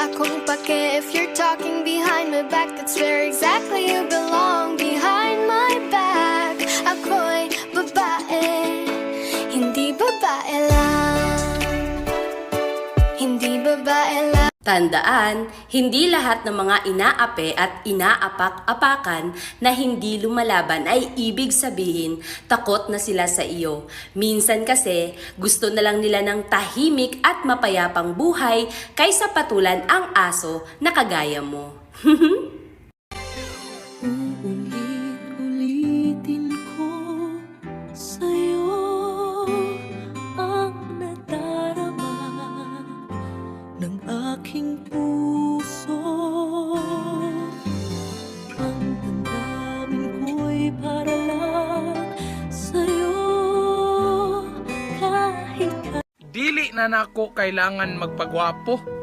Wala akong pake if you're talking behind my back. That's where exactly you belong, behind my back. Ako'y babae, hindi babae lang. Hindi babae lang. Tandaan, hindi lahat ng mga inaape at inaapak-apakan na hindi lumalaban ay ibig sabihin takot na sila sa iyo. Minsan kasi gusto na lang nila ng tahimik at mapayapang buhay kaysa patulan ang aso na kagaya mo. Ulit-ulitin ko sa'yo ang nadarama ng aking puso. Ang damdamin ko'y para lang sa'yo kahit Dili na nako kailangan magpagwapo.